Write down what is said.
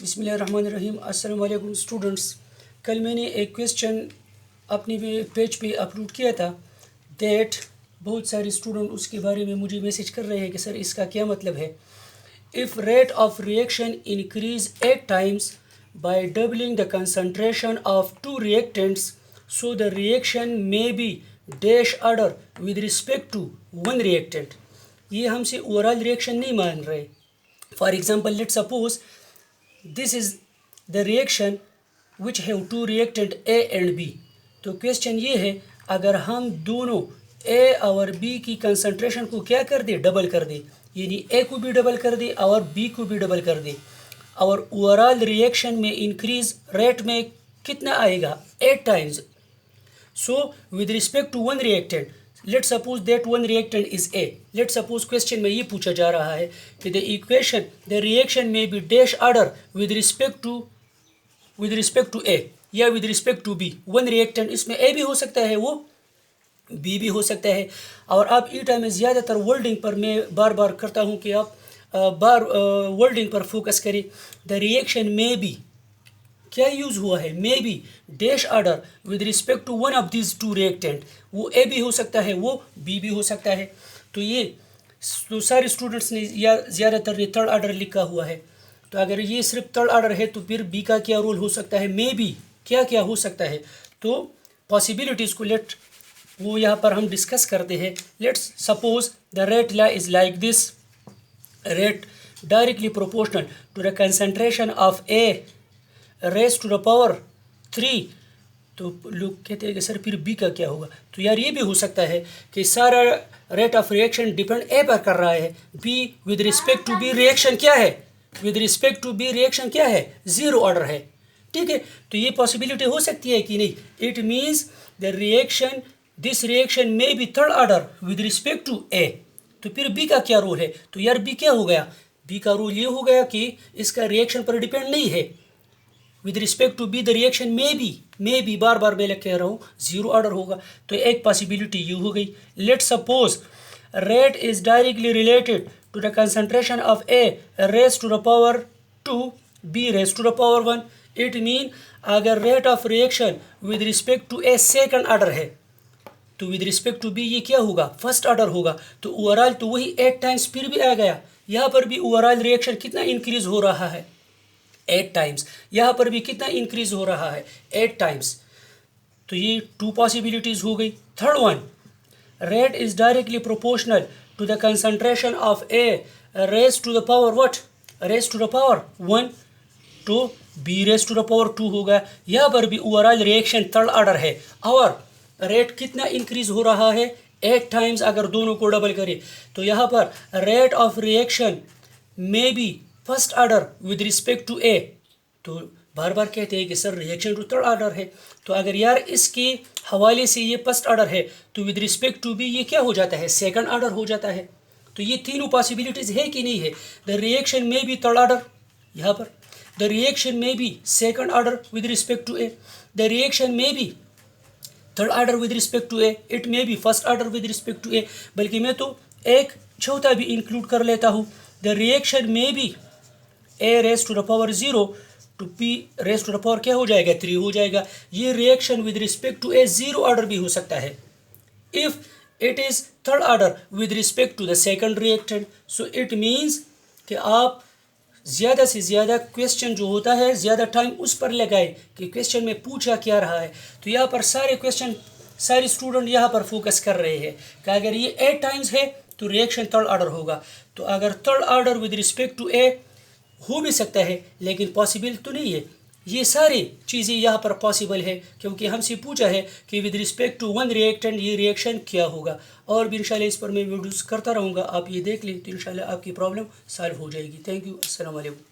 बिस्मिल्लाहिर्रहमानिर्रहीम। अस्सलाम वालेकुम स्टूडेंट्स। कल मैंने एक क्वेश्चन अपने पेज पे अपलोड किया था दैट बहुत सारे स्टूडेंट उसके बारे में मुझे मैसेज कर रहे हैं कि सर इसका क्या मतलब है। If rate of reaction increase 8 times by doubling the concentration of 2 reactants, so the reaction may be dash order with respect to 1 reactant। ये हमसे ओवरऑल रिएक्शन नहीं मान रहे। For example let suppose this is the reaction which have 2 reactant A and B। तो question ये है, अगर हम दोनों A और B की कंसंट्रेशन को क्या कर दे, डबल कर दे, यानी A को भी डबल कर दे और B को भी डबल कर दे, और ओवरऑल रिएक्शन में इंक्रीज रेट में कितना आएगा, 8 times। So with respect to one reactant, let's suppose that one reactant is A। let's suppose question में ये पूछा जा रहा है कि the reaction may be dash order with respect to A या with respect to B। one reactant इसमें A भी हो सकता है, वो B भी हो सकता है। और आप ई टाइम में ज़्यादातर वर्डिंग पर मैं बार बार करता हूँ कि आप वर्डिंग पर फोकस करें। द रिएक्शन में भी क्या यूज़ हुआ है, may be dash order with respect to one of this 2 reactant। वो ए भी हो सकता है, वो बी भी हो सकता है। तो सारे स्टूडेंट्स ने या ज़्यादातर ने थर्ड ऑर्डर लिखा हुआ है। तो अगर ये सिर्फ थर्ड ऑर्डर है तो फिर बी का क्या रोल हो सकता है, मे बी क्या क्या हो सकता है। तो पॉसिबिलिटीज़ को वो यहाँ पर हम डिस्कस करते हैं। Let's suppose the rate law is like this. Rate directly proportional to the concentration of A raise to the power 3। तो लोग कहते हैं कि सर फिर बी का क्या होगा। तो यार ये भी हो सकता है कि सारा rate of reaction depend a पर कर रहा है। B with respect to b reaction क्या है, with respect to b reaction क्या है, ज़ीरो ऑर्डर है। ठीक है, तो ये पॉसिबिलिटी हो सकती है कि नहीं। इट मीन्स दिस रिएक्शन में B third order with respect to A. तो फिर बी का क्या रोल है। तो यार बी क्या हो गया, बी का रोल ये हो गया कि इसका रिएक्शन पर डिपेंड नहीं है। With respect to b the reaction में बी बार बार मैं कह रहा हूँ ज़ीरो ऑर्डर होगा। तो एक पॉसिबिलिटी ये हो गई। Let suppose rate is directly related to the concentration of A raise to the power 2 B raise to the power 1। It mean अगर rate of reaction with respect to A second order है तो with respect to B ये क्या होगा, first order होगा। तो overall तो वही 8 times फिर भी आ गया। यहाँ पर भी ओवरऑल रिएक्शन कितना इंक्रीज हो रहा है, 8 times। यहाँ पर भी कितना इंक्रीज हो रहा है, 8 times। तो ये 2 पॉसिबिलिटीज़ हो गई। Third one, rate is directly proportional to the concentration of A raise to the power what, raise to the power 1। तो b raise to the power 2 होगा। यहाँ पर भी ओवरऑल रिएक्शन थर्ड ऑर्डर है और रेट कितना इंक्रीज हो रहा है, 8 times। अगर दोनों को डबल करें तो यहाँ पर रेट ऑफ रिएक्शन में B first order with respect to A. तो बार बार कहते हैं कि sir reaction to third order है। तो अगर यार इसके हवाले से ये फर्स्ट ऑर्डर है तो विद रिस्पेक्ट टू बी ये क्या हो जाता है, सेकंड ऑर्डर हो जाता है। तो ये तीनों पॉसिबिलिटीज़ है कि नहीं है। द रिएक्शन में बी थर्ड ऑर्डर, यहाँ पर द रिएक्शन में B second order with respect to A, the reaction में B third order with respect to A, it may be first order with respect to A. बल्कि मैं तो एक चौथा भी इंक्लूड कर लेता हूँ। द रिएक्शन में b a raise to the power 0 to p raise to the power क्या हो जाएगा, 3 हो जाएगा। ये reaction with respect to a zero order भी हो सकता है if it is third order with respect to the second reactant. So it means कि आप ज़्यादा से ज़्यादा क्वेश्चन जो होता है ज़्यादा टाइम उस पर लगाए कि क्वेश्चन में पूछा क्या रहा है। तो यहाँ पर सारे स्टूडेंट यहाँ पर फोकस कर रहे हैं कि अगर ये 8 times है तो रिएक्शन थर्ड ऑर्डर होगा। तो अगर third order with respect to A हो भी सकता है लेकिन पॉसिबल तो नहीं है। ये सारी चीज़ें यहाँ पर पॉसिबल है क्योंकि हमसे पूछा है कि with respect to one reactant ये रिएक्शन क्या होगा। और भी इंशाल्लाह इस पर मैं वीडियोस करता रहूँगा, आप ये देख लें तो इंशाल्लाह आपकी प्रॉब्लम सॉल्व हो जाएगी। थैंक यू, अस्सलाम वालेकुम।